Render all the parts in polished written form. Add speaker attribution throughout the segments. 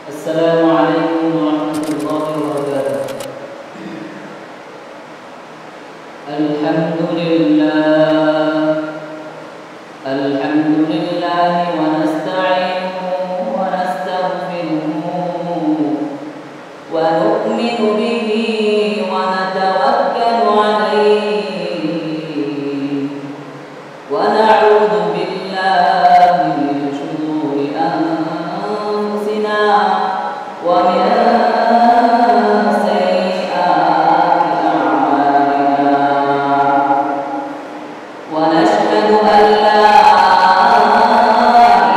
Speaker 1: السلام عليكم ورحمة الله وبركاته. الحمد لله ونستعينه ونستغفره ونؤمن به ونتوكل عليه ونعوذ بالله من شرور أنفسنا ومن سيئات أعمالنا ونشهد أن لا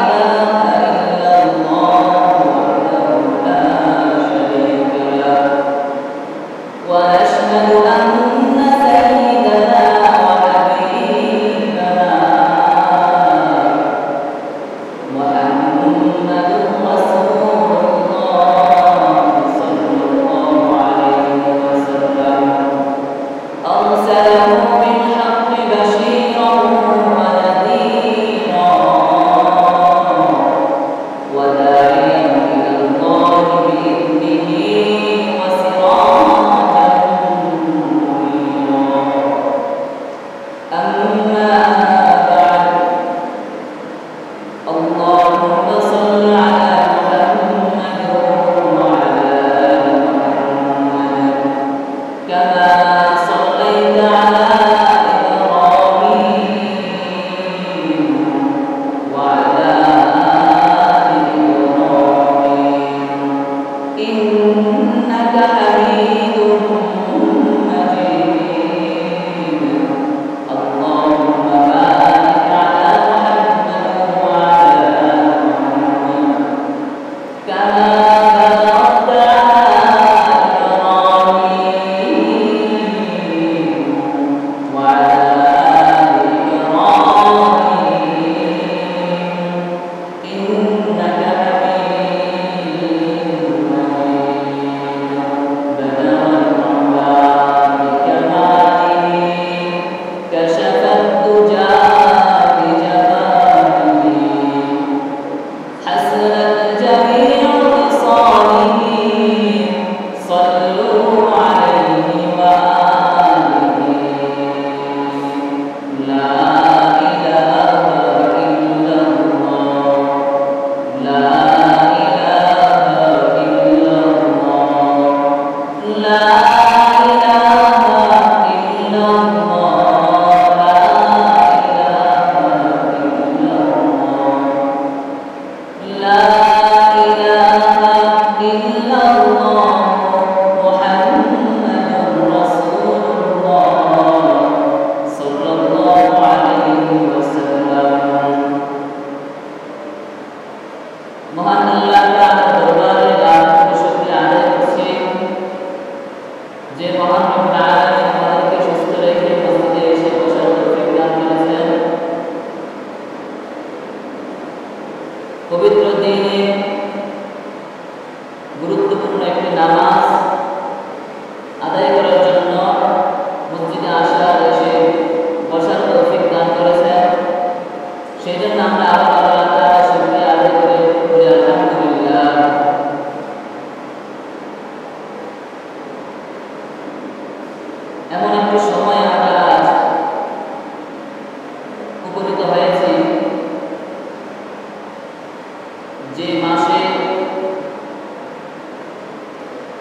Speaker 1: إله إلا الله وحده لا شريك له ونشهد أن سيدنا وحبيبنا محمد رسول الله صلى الله عليه وسلم أرسله بالحق بشيرا ونذيرا وداعيا إلى الله بإذنه وسراجا منيرا. أما بعد، اللهم صل على محمد وعلى آل محمد كما صليت على إبراهيم وعلى آل إبراهيم إنك حميد مجيد. اللهم بارك على محمد وعلى آل محمد كما باركت على إبراهيم وعلى آل إبراهيم إنك حميد مجيد. بلغ الرحمن بكماله كشف الدجى بجماله حسنت جميع خصاله صلوا عليه وآله. لا إله إلا الله لا إله إلا الله لا إله إلا الله لا إله إلا الله لا إله إلا الله محمد رسول الله صلى الله عليه وسلم. মহান আল্লাহ তাআলার দরবারে লাখ কোটি শুকরিয়া আদায় করছি যে মহান রব্বুল আলামিন আমাদেরকে সুস্থ রেখে মসজিদে এসে বসার তৌফিক দান করেছেন। পবিত্র দিনে গুরুত্বপূর্ণ একটি নামাজ আদায় করার জন্য মসজিদে আসার এসে বসার তৌফিক দান করেছেন। সেই জন্য আমরা আবার আল্লাহ তাআলার শুকরিয়া আদায় করে বলি আলহামদুলিল্লাহ। এমন একটি সময় আমরা আজ উপনীত হয়েছি যে মাসে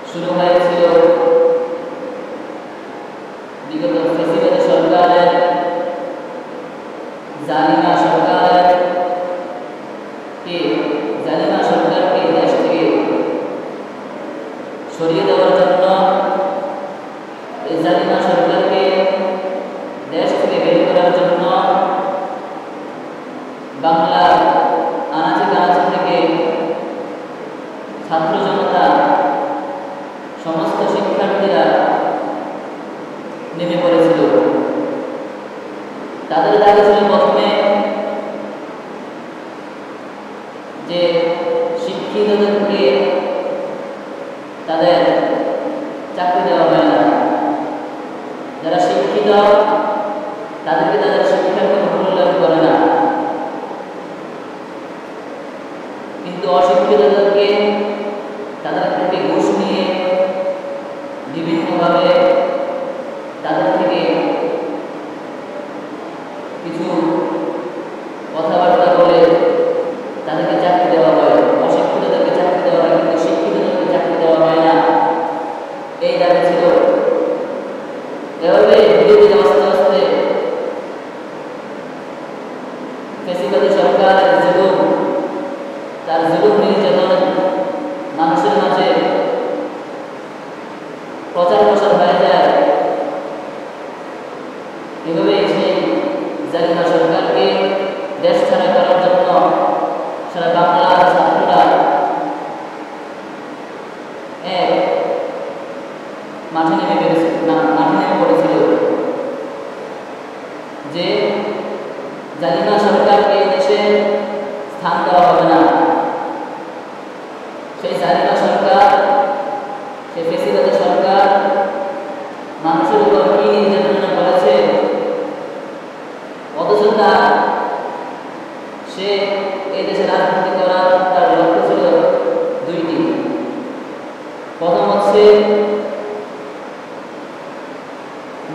Speaker 1: শুরু হয়েছিল বিগত ফ্যাসিবাদী সরকারের জালিমা সরকারকে দেশ থেকে সরিয়ে দেওয়ার জন্য এই জালিমা সরকারকে দেশ থেকে বের করার জন্য বাংলার আনাচে কানাচে থেকে ছাত্র জনতা সমস্ত শিক্ষার্থীরা নেমে পড়েছিল। তাদের দাবি ছিল প্রথমে যে শিক্ষিতদেরকে তাদের চাকরি দেওয়া হয় না, যারা শিক্ষিত তাদেরকে তাদের শিক্ষার কোনো মূল্যায়ন করে না, কিন্তু অশিক্ষিতদেরকে কিছু কথাবার্তা বলে তাদেরকে চাকরি দেওয়া হয়, অশিক্ষিতদেরকে চাকরি দেওয়া হয়, কিন্তু শিক্ষিতদেরকে চাকরি দেওয়া হয় না, এই দাবি ছিল। এভাবে ধীরে ধীরে আস্তে আস্তে ফ্যাসিবাদী সরকারের জুলুম, তার জুলুম নির্যাতন মানুষের মাঝে প্রচার প্রসার হয়ে যায়। এভাবে সেই জালিমা সরকারকে দেশ ছাড়া করার জন্য সারা বাংলার ছাত্ররা এক মাঠে নেমে পড়েছিল যে জালিমা সরকারকে এই দেশে স্থান দেওয়া হবে না। সেই জালিমা সরকার, সেই ফ্যাসিবাদী সরকার মানুষের উপর কি নির্যাতনা করেছে, অথচ সে এই দেশে রাজনীতি করার তার লক্ষ্য ছিল দুইটি। প্রথম হচ্ছে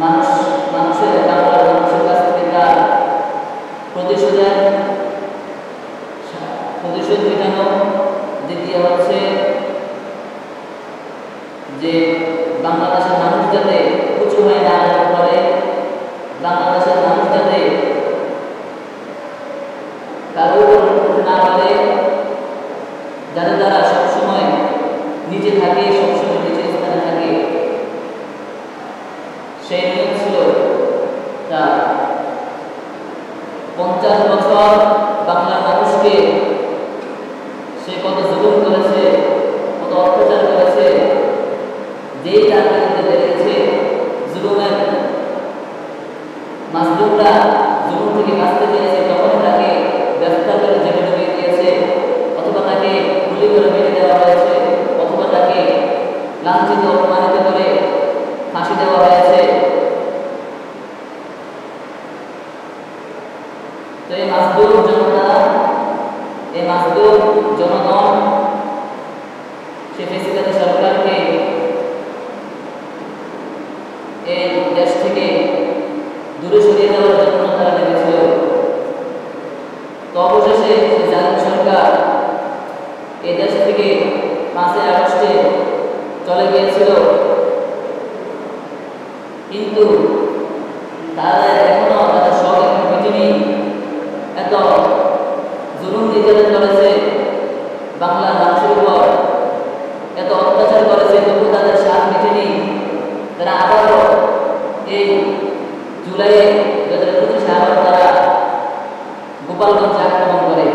Speaker 1: মানুষের বাংলার মানুষের কাছ থেকে তার প্রতিশোধ মেটানো। দ্বিতীয় হচ্ছে যে বাংলাদেশের মানুষ যাতে উঁচু হয়ে না পড়ে, বাংলাদেশের মানুষ যাতে কারো না পারে, যাতে তারা সবসময় নিচে থাকে, সবসময় নিচের স্থানে থাকে, সেই নিয়ম ছিল তার। 50 বছর বাংলার মানুষকে সে কত জুলুম করেছে, কত অত্যাচার করেছে, যেই তার বিরুদ্ধে বেরিয়েছে, জুলুমের মাজলুমরা জুলুম থেকে বাঁচতে চেয়েছে, তখনই তাকে গ্রেফতার করে জেলে ঢুকিয়ে দিয়েছে, অথবা তাকে গুলি করে মেরে দেওয়া হয়েছে, অথবা তাকে লাঞ্ছিত অপমানিত করে ফাঁসি দেওয়া হয়েছে। তো এই মাজলুম জনতা, এই মাজলুম জনগণ সে ফ্যাসিবাদী সরকারকে এই দেশ থেকে দূরে সরিয়ে দেওয়ার জন্য তারা নেমেছিল। তো অবশেষে জালিম সরকার এই দেশ থেকে 5 আগস্টে চলে গিয়েছিল, কিন্তু তারা এখনো তাদের শখ এখন মিটেনি। এত জুলুম নির্যাতন করেছে বাংলার মানুষের উপর, এত অত্যাচার করেছে, তবু তাদের স্বাদ মিটেনি। তারা আবারও এই জুলাই 2025 আবার তারা গোপালগঞ্জে আক্রমণ করে।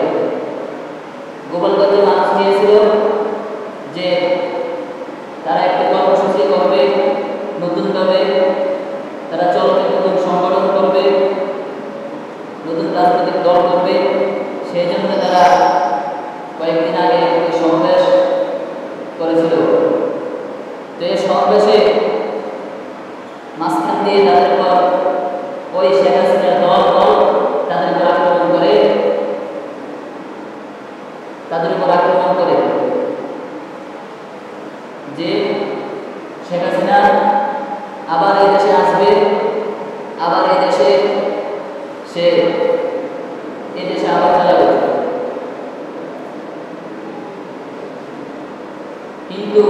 Speaker 1: গোপালগঞ্জে মানুষ চেয়েছিল যে তারা একটা কর্মসূচি করবে, নতুনভাবে তারা চলবে, নতুন সংগঠন করবে, নতুন রাজনৈতিক দল করবে। সেই জন্য তারা কয়েকদিন আগে একটি সমাবেশ করেছিল। তো এই সমাবেশে মাঝখান দিয়ে তাদের পর ওই শেখ হাসিনার দল তাদের উপর আক্রমণ করে, যে শেখ হাসিনা আবার এই দেশে আসবে, আবার এই দেশে সে এই দেশে আবার চালাবে। কিন্তু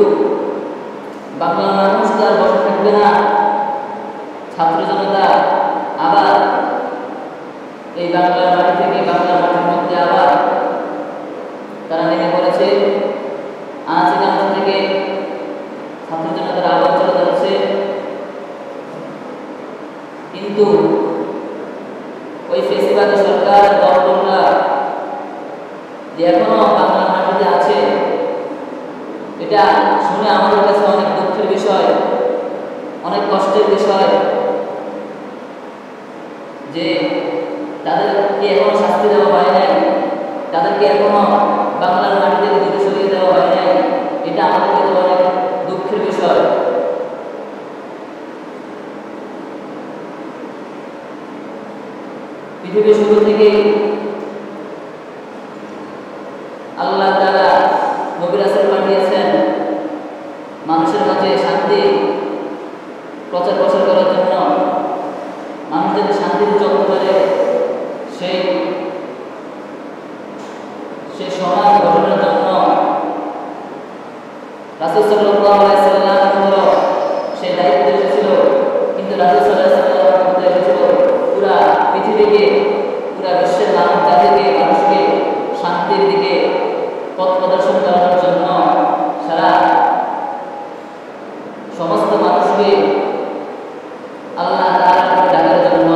Speaker 1: বাংলার মানুষ তো আর বসে থাকবে না। ছাত্র জনতা আবার এই বাংলার মাটি থেকে, বাংলার মাটির মধ্যে আবার তারা নেমে পড়েছে। আনাচে কানাচে থেকে ছাত্র জনতারা আবার চলে যাচ্ছে। কিন্তু ওই ফেসিবাদী সরকার দলবলরা যে এখনো বাংলার মাটিতে আছে, এটা শুনে আমাদের কাছে অনেক দুঃখের বিষয়, অনেক কষ্টের বিষয় যে তাদেরকে এখনো শাস্তি দেওয়া হয় নাই, তাদেরকে এখনো বাংলার মাটি থেকে দূরে সরিয়ে দেওয়া হয় নাই। এটা আমাদের কাছে অনেক দুঃখের বিষয়। পৃথিবীর শুরু থেকেই আল্লাহ তাআলা নবী রাসূল পাঠিয়েছেন মানুষের মাঝে শান্তি প্রচার প্রসার করার জন্য, মানুষ যাতে শান্তিতে চলতে পারে, থেকে পুরা বিশ্বের মানব জাতিকে মানুষকে শান্তির দিকে পথ প্রদর্শন করার জন্য সারা সমস্ত মানুষকে আল্লাহ তাআলার দিকে ডাকার জন্য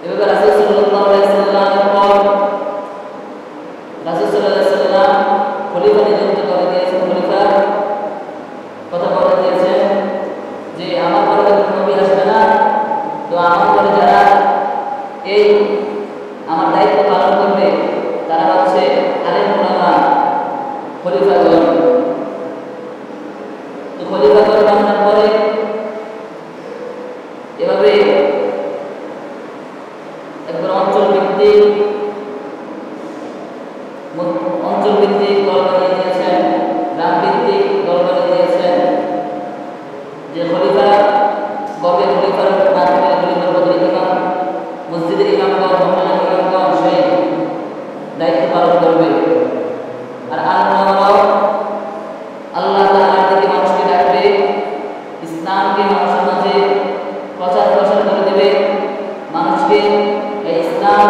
Speaker 1: এভাবে রাসূল সাল্লাল্লাহু আলাইহি সাল্লামের পর রাসূল সাল্লাল্লাহু আলাইহি সাল্লাম খলিফা নিযুক্ত করে দিয়েছেন। খলিফা কথা বলে দিয়েছেন যে আমার পরে কোনো নবী আসবে না, তো আমার পরে যারা এই আমার দায়িত্ব পালন করবে তারা হচ্ছে আলেম উলামা খলিফাগণ। তো খলিফাগণ বানানোর পরে এভাবে একবার অঞ্চল ভিত্তিক দল বানিয়ে দিয়েছেন, গ্রাম ভিত্তিক দল বানিয়ে দিয়েছেন যে খলিফা কবে খলিফার না থাকলে খলিফার বদলে ইমাম, মসজিদের ইমামগণ, মহল্লার ইমামগণ সেই দায়িত্ব পালন করবে। আর আলেমরাও আল্লাহ তাআলার দিকে মানুষকে ডাকবে, ইসলামকে মানুষের মাঝে প্রচার করে দেবে, মানুষকে এই ইসলাম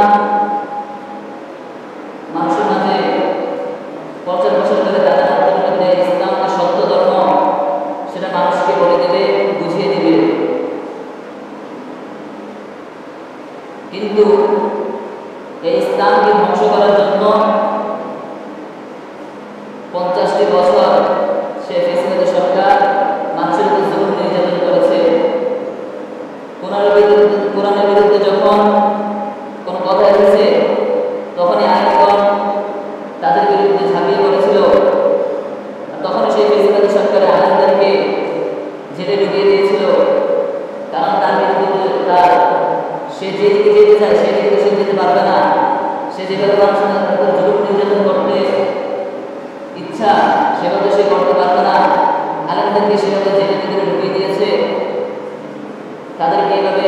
Speaker 1: মানুষের মাঝে প্রচার করে তাদের মধ্যে ইসলাম যে সত্য ধর্ম সেটা মানুষকে বলে দেবে, বুঝিয়ে দেবে। কিন্তু এই ইসলামকে ধ্বংস করার জন্য 50টি বছর সে ফেসিবাদী সরকার মানুষের উপর জুলুম নির্যাতন করেছে। কোরআনের বিরুদ্ধে যখন কোনো কথা এসেছে তখনই আলেমগণ তাদের বিরুদ্ধে ঝাঁপিয়ে পড়েছিল। তখনই সেই ফেসিবাদী সরকারের আলেমদেরকে জেলে ঢুকিয়ে দিয়েছিল, কারণ তার বিরুদ্ধে সে যেদিকে যেতে চায় সেদিকে সে যেতে পারবে না। সে যেভাবে মানুষের উপর জুলুম নির্যাতন করতে ইচ্ছা সেভাবে সে করতে পারবে না। আলেমদেরকে সেভাবে জেলে ভিতরে ঢুকিয়ে দিয়েছে, তাদেরকে এইভাবে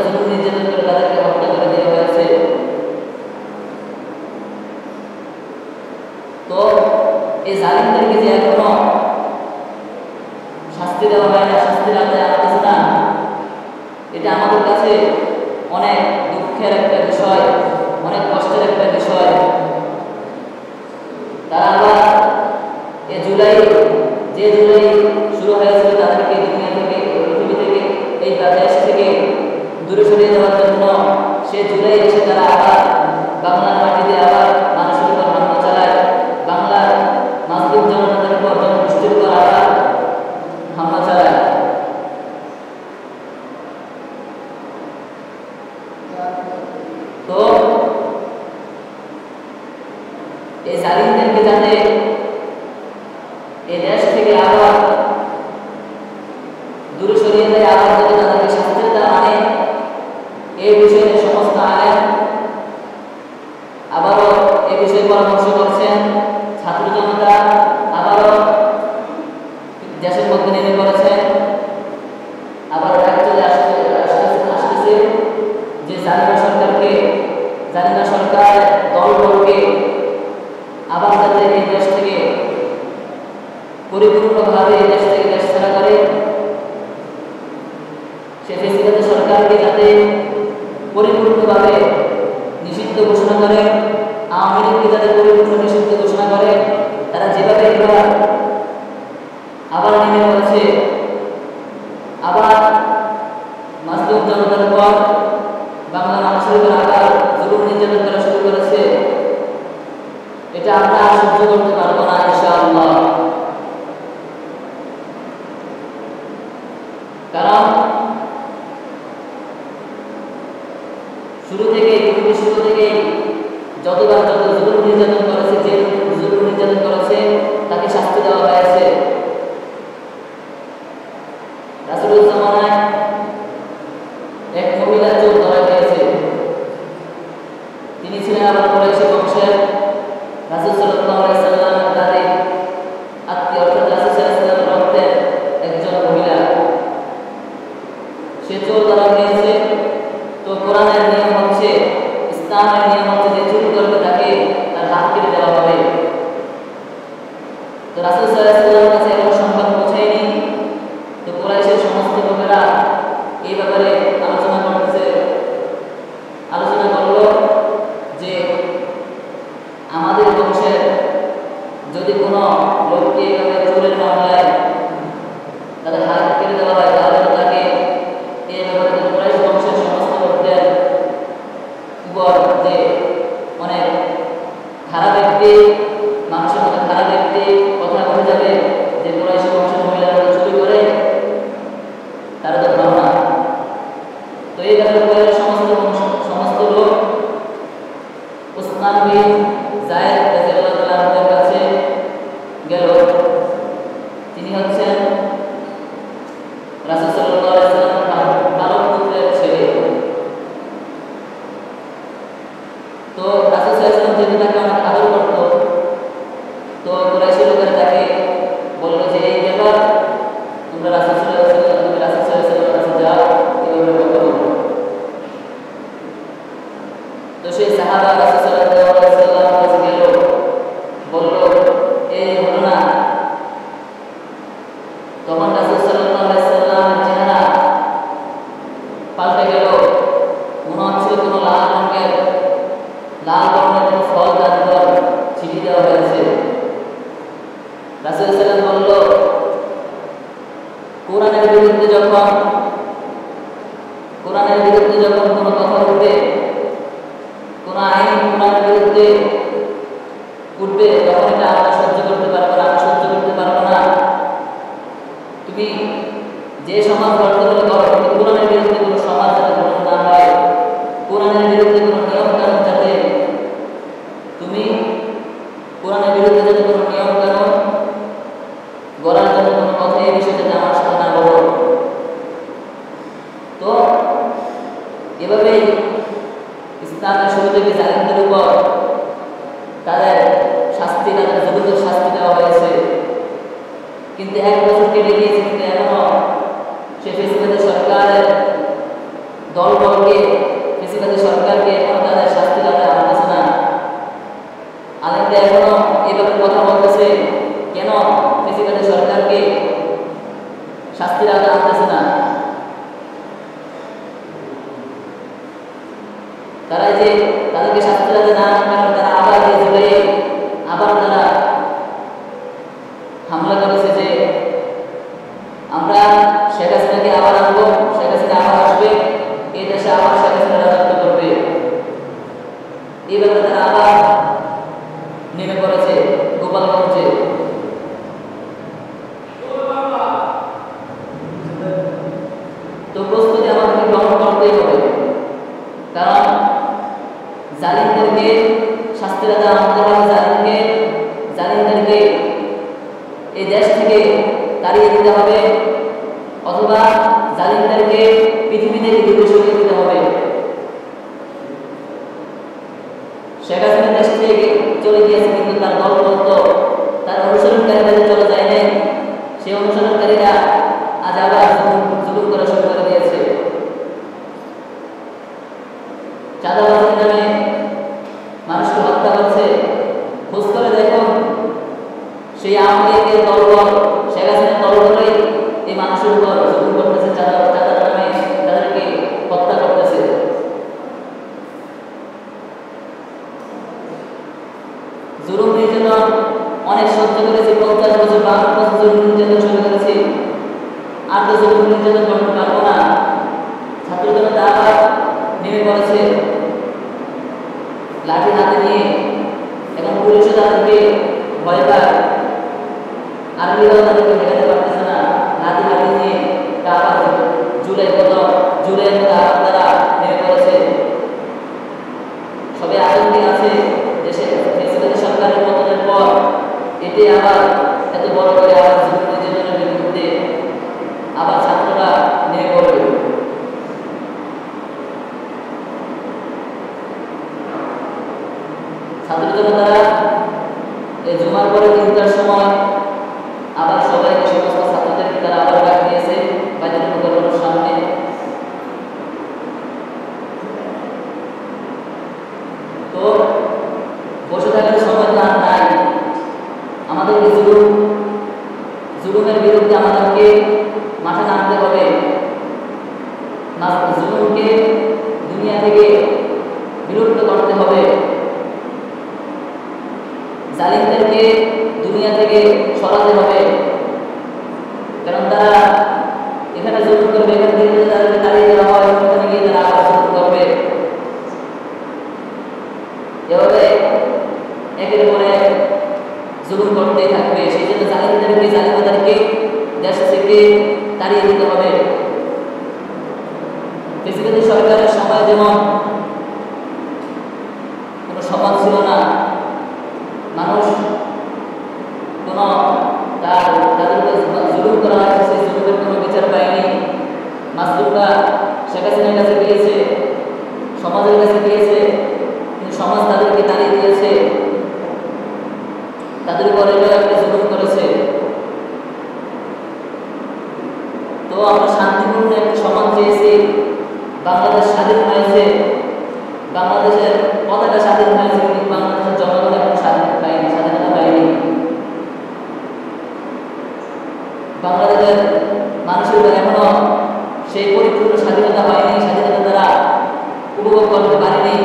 Speaker 1: জুলুম নির্যাতন করে তাদেরকে হত্যা করে দেওয়া হয়েছে। তো এই জালিমদেরকে যে এখনো শাস্তি দেওয়া হয় না, শাস্তির আওতায় আনতেছে না, এটা আমাদের কাছে অনেক দুঃখের একটা বিষয়, অনেক কষ্টের একটা বিষয়। তারা আবার যে জুলাই শুরু হয়েছিল তাদেরকে দুনিয়া থেকে, পৃথিবী থেকে, এই দেশ থেকে দূরে সরিয়ে দেওয়ার জন্য সে জুলাই এসে তারা আবার বাংলার মাটিতে আবার মানুষের উপর হামলা চালায়, বাংলার মাজলুম জনতাদের উপর, জনগোষ্ঠীর উপর আবার হামলা চালায়। তো এই জালিমদেরকে যাতে এই দেশ থেকে আবার দূরে সরিয়ে দেয়, আবার যাতে তাদেরকে শাস্তির দেওয়া মানে এই বিষয়ে সমস্ত আলেম আবারও এই বিষয়ে পরামর্শ করছেন। ছাত্র জনতা আবারও দেশের মধ্যে নেমে পড়েছেন, আবার চলে আসতেছে যে জালিম সরকার দলবলকে আবার যাতে এই দেশ থেকে পরিপূর্ণভাবে এই দেশ থেকে দেশ ছাড়া করে, সে ফেসিবাদী সরকারকে যাতে পরিপূর্ণভাবে নিষিদ্ধ ঘোষণা করে, আওয়ামী লীগকে যাতে পরিপূর্ণ নিষিদ্ধ ঘোষণা করে। তারা যেভাবে এবার আবার নেমে পড়েছে, আবার মাজলুম জনতার উপর, বাংলা মানুষের উপর আবার জুলুম নির্যাতন করা শুরু করেছে, এটা আমরা সহ্য করতে পারবো না ইনশাআল্লাহ। কারণ শুরু থেকে যতবার যত জুলুম নির্যাতন করেছে, যে জুলুম নির্যাতন করেছে তাকে শাস্তি দেওয়া হয়েছে। রাসূলের জামানায় এক মহিলা চোর ধরা গিয়েছে, তিনি ছিলেন আবার কুরাইশী বংশের। রাসূল সাল্লাল্লাহু আলাইহি সাল্লামের দাদি আত্মীয়, অর্থাৎ রাসূল সাল্লাল্লাহু আলাইহি সাল্লামের রক্তের একজন মহিলা, সে চোর ধরা গিয়েছে। তো কোরআনের নিয়ম হচ্ছে, ইসলামের নিয়ম হচ্ছে যে চুরি করবে তাকে তার হাত কেটে দেওয়া হবে। তো রাসূল সাল্লাল্লাহু আলাইহি সাল্লামের কাছে এমন সংবাদ পৌঁছায়নি। তো কুরাইশের সমস্ত লোকেরা এই ব্যাপারে আলোচনা করতেছে তো সেই সাহাবা রাসূল সাল্লাল্লাহু আলাইহি ওয়াসাল্লাম কাছে গেল, বলল এই হলো না। তখন রাসূল সাল্লাল্লাহু আলাইহি ওয়াসাল্লামের চেহারা পাল্টে গেল, মনে হচ্ছিল কোনো লাল বর্ণের কোনো ফল তার উপর ছিটিয়ে দেওয়া হয়েছে। রাসূল সাল্লাল্লাহু আলাইহি ওয়াসাল্লাম বলল, কোরআনের বিরুদ্ধে যখন কোনো কথা উঠবে, কোনো আইন কোরআনের বিরুদ্ধে উঠবে, তখন এটা আমরা সহ্য করতে পারবো না, তুমি যে সমাজ গড়তে বলে করো, কিন্তু কোরআনের বিরুদ্ধে কোনো সমাজ যাতে গঠন না হয়, কোরআনের বিরুদ্ধে কোনো নিয়ম কানুন যাতে গড়ার জন্য কোনো কথা এই বিষয়ে যাতে আমার সাথে না বলো। তো এভাবেই ইসলামের শুরু থেকে জালিমদের উপর তাদের জবরদস্ত শাস্তি দেওয়া হয়েছে। কিন্তু 1 বছর কেটে গিয়েছে, কিন্তু এখনো সে ফেসিবাদী সরকারের ফেসিবাদী সরকারকে এখনো তাদের শাস্তি দাঁড়াতে আনতেছে না। আলেমরা এখনো এইভাবে কথা বলতেছে, কেন ফেসিবাদী সরকারকে শাস্তি দাঁড়াতে আনতেছে না? তারা যে তাদেরকে শাস্তি দাঁড়াতে না আনার কারণে তারা আবার তারা হামলা করেছে যে আমরা শেখ হাসিনাকে আবার আনবো, শেখ হাসিনা আবার আসবে, এই দেশে আবার শেখ হাসিনা রাজত্ব করবে। এই ব্যাপারে তারা আবার নেমে পড়েছে গোপালগঞ্জে। তো প্রস্তুতি আমাদেরকে গ্রহণ করতেই হবে, কারণ জালিমদেরকে শাস্তি দাঁড়াতে আনতে হবে। জালিমদেরকে এই দেশ থেকে তাড়িয়ে দিতে হবে, অথবা জালিমদেরকে পৃথিবী থেকে দূরে সরিয়ে দিতে হবে। শেখ হাসিনা দেশ থেকে চলে গিয়েছে, কিন্তু তার দলবদ্ধ তার অনুসরণকারীরা চলে যায় নাই। সেই অনুসরণকারীরা আজ আবার জুলুম করা শুরু করে দিয়েছে। চাঁদাবাজির নামে মানুষকে হত্যা করছে। খোঁজ করে দেখুন, সেই আওয়ামী লীগের দলবল, শেখ হাসিনার দলবলই এই মানুষের উপর জুলুম করতেছে, চাঁদার নামে তাদেরকে হত্যা করতেছে। জুলুম নির্যাতন অনেক সহ্য করেছি, 50 বছর 52 বছর জুলুম নির্যাতন সহ্য করেছি, আর তো জুলুম নির্যাতন করতে পারবো না। ছাত্র জনতা আবার নেমে পড়েছে লাঠি হাতে নিয়ে। এখন পুলিশও তাদেরকে ভয় পায়, আর্মিরাও তাদেরকে ঠেকাতে পারতেছে না। লাঠি হাতে নিয়ে আবার জুলাইয়ের মতো আবার তারা নেমে পড়েছে। সবাই আতঙ্কে আছে দেশে ফেসিবাদী সরকারের পতনের পর এতে আবার এত বড় করে আবার জুলুম নির্যাতনের বিরুদ্ধে আবার ছাত্ররা নেমে পড়বে। ছাত্র জনতারা এই জুমার পরে 3টার সময় আবার সবাইকে, সমস্ত ছাত্রদেরকে তারা আবার ডাক দিয়েছে বাইতুল মুকাররমের সামনে। তো বসে থাকার সময় তো আর নাই, আমাদেরকে জুলুমের বিরুদ্ধে আমাদেরকে মাঠে নামতে হবে। জুলুমকে দুনিয়া থেকে বিলুপ্ত করতে হবে, জালিমদেরকে দুনিয়া থেকে সরাতে হবে। কারণ তারা এখানে জুলুম করবে, এখান থেকে তাদেরকে তাড়িয়ে দেওয়া হয়, ওখানে গিয়ে তারা আবার জুলুম করবে। এভাবে একের পর এক জুলুম করতেই থাকবে। সেই জন্য জালিমদেরকে দেশ থেকে তাড়িয়ে দিতে হবে। ফেসিবাদী সরকারের সময় যেমন কোনো সমাজ ছিল না, মানুষ কোনো তাদের জুলুম করা হয়েছে, সেই জুলুমের কোনো বিচার পায়নি। মাসলুমরা শেখ হাসিনার কাছে গিয়েছে, সমাজের কাছে গিয়েছে, কিন্তু সমাজ তাদেরকে তাড়িয়ে দিয়েছে, তাদের উপর একটা জুলুম করেছে। তো আমরা শান্তিপূর্ণ একটা সমাজ চেয়েছি, বাংলাদেশ স্বাধীন হয়েছে, বাংলাদেশের করতে পারিনি।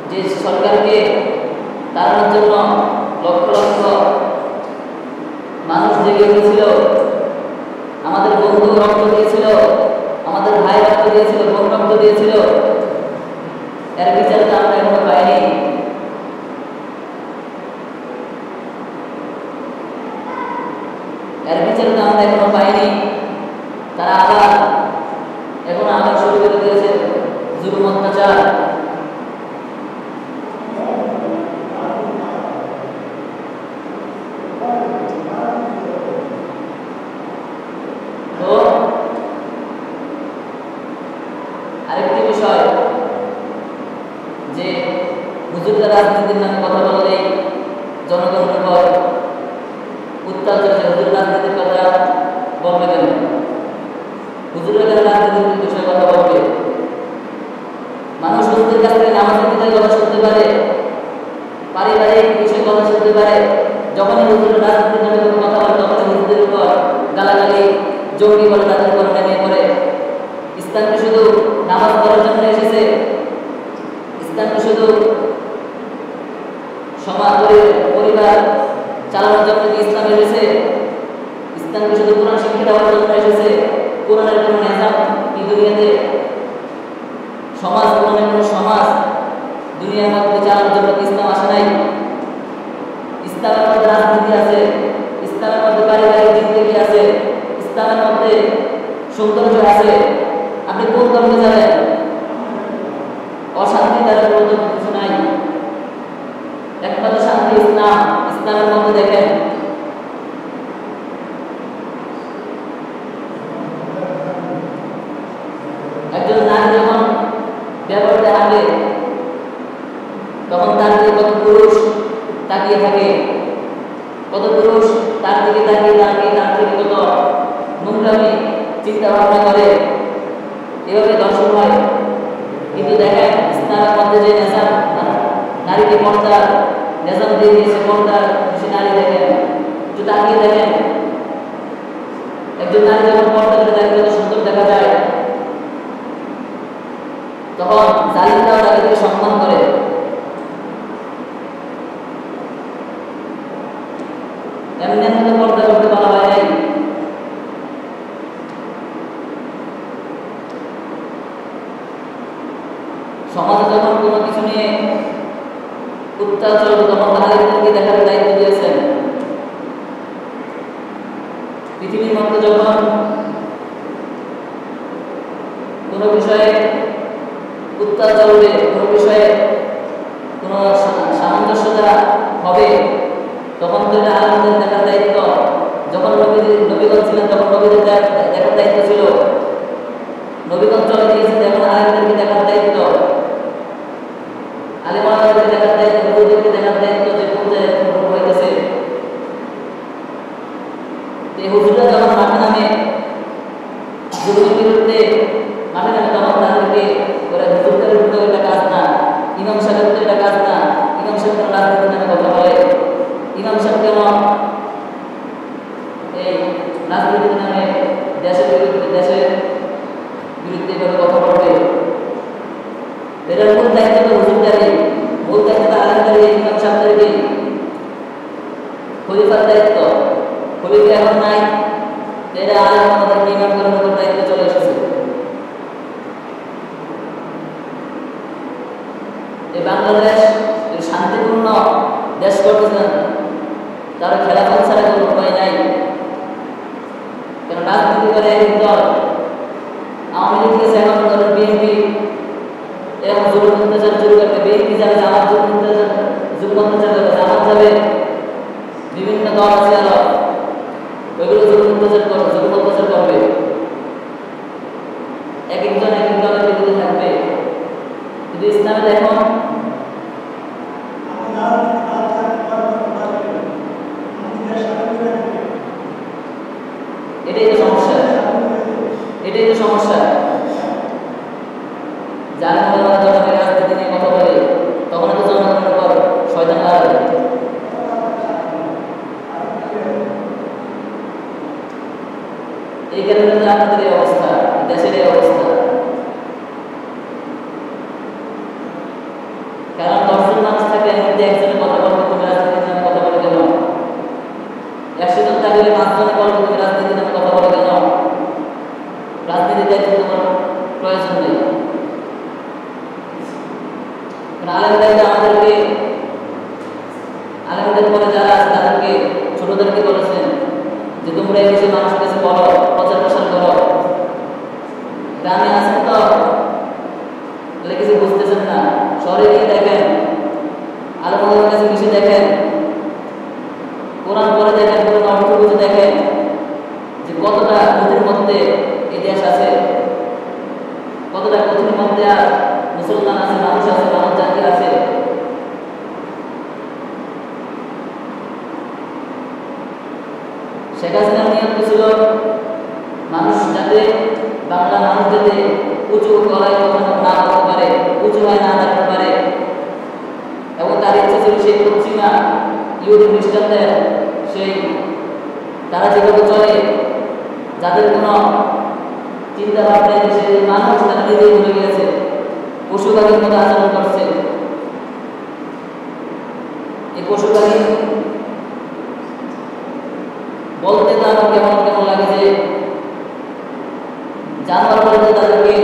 Speaker 1: যে সরকারকে তাড়ানোর জন্য লক্ষ লক্ষ মানুষ জেগে উঠেছিল, আমাদের বন্ধু রক্ত দিয়েছিল, আমাদের ভাই রক্ত দিয়েছিল, বোন রক্ত দিয়েছিল, এর বিচার তো আমরা এখনো পাইনি। এর বিচার তো আমরা এখনো পাইনি। তারা আবার শুরু করে দিয়েছে জুলুম অত্যাচার। তো আরেকটি বিষয় যে হুজুররা রাজনীতির নামে কথা বললেই জনগণের উপর উত্তাল চলছে। হুজুর রাজনীতির কথা বলবে কেন? হুজুররা কেন রাজনীতির বিষয়ে কথা বলবে? মানুষ হুজুরের কাছ থেকে নামাজ পড়তে কথা শুনতে পারে, পারিবারিক বিষয়ে কথা শুনতে পারে। যখনই হুজুর রাজনীতির নামে কথা বলে তখন হুজুরদের উপর গালাগালি, জঙ্গি বলে তাদের উপর নেমে পড়ে। ইসলামকে শুধু নামাজ পড়ার জন্য এসেছে, ইসলামকে শুধু সমাজ পরিবার চালানোর জন্য ইসলাম এসেছে, ইসলামকে শুধু কোরআন শিক্ষা দেওয়ার জন্য এসেছে। কোরআনের কোনো নিজাম কি দুনিয়াতে? কোরআনের কোনো সমাজ দুনিয়ার মধ্যে চালানোর জন্য ইসলাম আসে নাই। ইসলামের মধ্যে রাজনীতি আছে, ইসলামের মধ্যে পারিবারিক জিন্দেগি আছে, ইসলামের মধ্যে সৌন্দর্য আছে। আপনি কোন ধর্মে যাবেন? অশান্তি দ্বারা কোনো কিছু নাই, একমাত্র শান্তি ইসলাম। ইসলামের মধ্যে দেখেন একজন নারী যখন ব্যবহারে হাঁটে তখন তার দিকে কত পুরুষ তাকিয়ে থাকে, কত পুরুষ তার দিকে তাকিয়ে তার থেকে কত নোংরামি চিন্তা ভাবনা করে, এভাবে দর্শন হয়। কিন্তু দেখেন ইসলামের মধ্যে যে নেশার নারীকে পর্দার নেশান দিয়ে দিয়েছে, পর্দার সে নারী দেখেন, একটু তাকিয়ে দেখেন একজন নারী যখন পর্দা করে তাকে কত সুন্দর দেখা যায়, তখন জালিমরাও তাকে সম্মান করে। এমনি এমনি পর্দা করতে বলা হয় নাই। সমাজে যখন কোনো কিছু নিয়ে উত্তাল চলবে তখন আরেকজনকে দেখার দায়িত্ব দিয়েছেন। পৃথিবীর মধ্যে যখন কোনো বিষয়ে উত্তাল চলবে, কোনো বিষয়ে কোনো সামঞ্জস্যতা হবে, তখন তো এটা আলেমদের দেখার দায়িত্ব। যখন নবীগণ ছিলেন তখন নবীদের দেখার দায়িত্ব ছিল, নবীগণ চলে গিয়েছেন এখন আলেমদেরকে দেখার দায়িত্ব, আলেমদেরকে দেখার দায়িত্ব, হুজুরদেরকে দেখার দায়িত্ব যে পর্যায়ে হইতেছে। এই হুজুররা যখন মাঠে নামে জুলুমের বিরুদ্ধে মাঠে নামে তখন তাদেরকে হুজুরদের বিরুদ্ধে এটা কাজ না, ইমাম সাহেবদের এটা কাজ না। ইমাম সাহেব রাজনীতির নামে কথা বলে, ইমাম সাহেব কেন এই রাজনীতির নামে দেশের বিরুদ্ধে এভাবে কথা বলবে? এটার মূল দায়িত্ব তো হুজুরদারি, মূল দায়িত্ব আলেমদারি, ইমাম সাহেবদেরকে, খলিফার দায়িত্ব। খলিফা এখন নাই, এটা আলেম আমাদেরকে ইমাম করার উপর দায়িত্ব চলে এসেছে। এই বাংলাদেশ শান্তিপূর্ণ দেশ করতেছেন, তারা খেলাফত ছাড়া কোনো উপায় নাই। কেন রাজনীতি করে এক দল, আওয়ামী লীগ গেছে, এখন ধরেন বিএনপি, এখন জুলুম অত্যাচার শুরু করবে। বিএনপি যাবে, জামাত জুলুম অত্যাচার করবে, জামাত যাবে, বিভিন্ন দল আছে আরো, ওইগুলো জুলুম অত্যাচার করবে। এক একজন এক এক দলের বিরুদ্ধে থাকবে। কিন্তু ইসলামে এখন এটাই তো সমস্যা, এটাই তো সমস্যা। যার মধ্যে জনগণের রাজনীতি নিয়ে কথা বলে তখন তো জনগণের উপর শয়তান লাগবে। এই কারণে তো আমাদের এই অবস্থা, দেশের এই অবস্থা। কারণ 10 জন মানুষ থাকে, এর মধ্যে একজনের কথা বলতে তুমি রাজনীতির নামে কথা বলে কেন? 100 জন থাকলে 5 জনে বলবে তুমি রাজনীতির নামে কথা বলে কেন? রাজনীতির দায়িত্ব তোমার প্রয়োজন নেই। আলেমদের আমাদেরকে, আলেমদের পরে যারা আছে তাদেরকে, ছোটদেরকে বলেছেন যে তোমরা এই দেশে মানুষের কাছে বলো, প্রচার প্রসার করো। গ্রামে আসেন তো কিছু বুঝতেছেন না, শহরে গিয়ে দেখেন, আলেমদের কাছে মিশে দেখেন, কোরআন পড়ে দেখেন, কোরআন অর্থ বুঝে দেখেন যে কতটা নদীর মধ্যে এই দেশ আছে, কতটা নদীর মধ্যে আর মুসলমান আছে, মানুষ আছে, মানব জাতি আছে। শেখ হাসিনার নিয়ত ছিল মানুষ যাতে, বাংলা মানুষ যাতে উঁচু গলায় কথা না বলতে পারে, উঁচু হয়ে না থাকতে পারে। এবং তার ইচ্ছা ছিল সেই পশ্চিমা ইহুদি খ্রিস্টানদের, সেই তারা যেভাবে চলে, যাদের কোনো চিন্তা ভাবনা নেই, সেই মানুষ তারা নিজেই ভুলে গিয়েছে, পশু পাখির মতো আচরণ করছে। এই পশু পাখি বলতে তো আমার কেমন কেমন লাগে যে জানোয়ার বলতে তাদেরকে,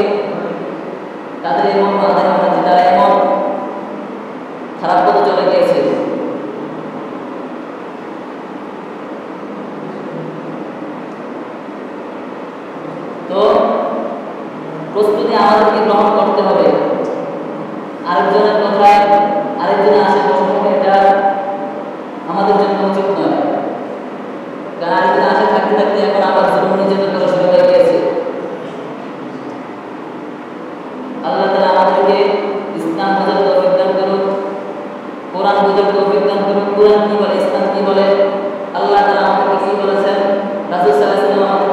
Speaker 1: তাদের এমন বাধা যে তারা এমন খারাপ পথে চলে গিয়েছে। তো প্রস্তুতি আমাদেরকে গ্রহণ করতে হবে। আরেকজনের কথায় আরেকজনের আসে বসে, এটা আমাদের জন্য উচিত নয়। কারণ আরেকজন আসে থাকতে থাকতে এখন আবার জীবন নির্যাতন করা শুরু হয়ে গিয়েছে। আল্লাহ তাআলা আমাদেরকে ইসলাম বোঝার তৌফিক দান করুন, কোরআন বোঝার তৌফিক দান করুন। কোরআন কি বলে, ইসলাম কি বলে, আল্লাহ তাআলা আমাদেরকে কি বলেছেন, রাসূল সাল্লাল্লাহু আলাইহি ওয়াসাল্লাম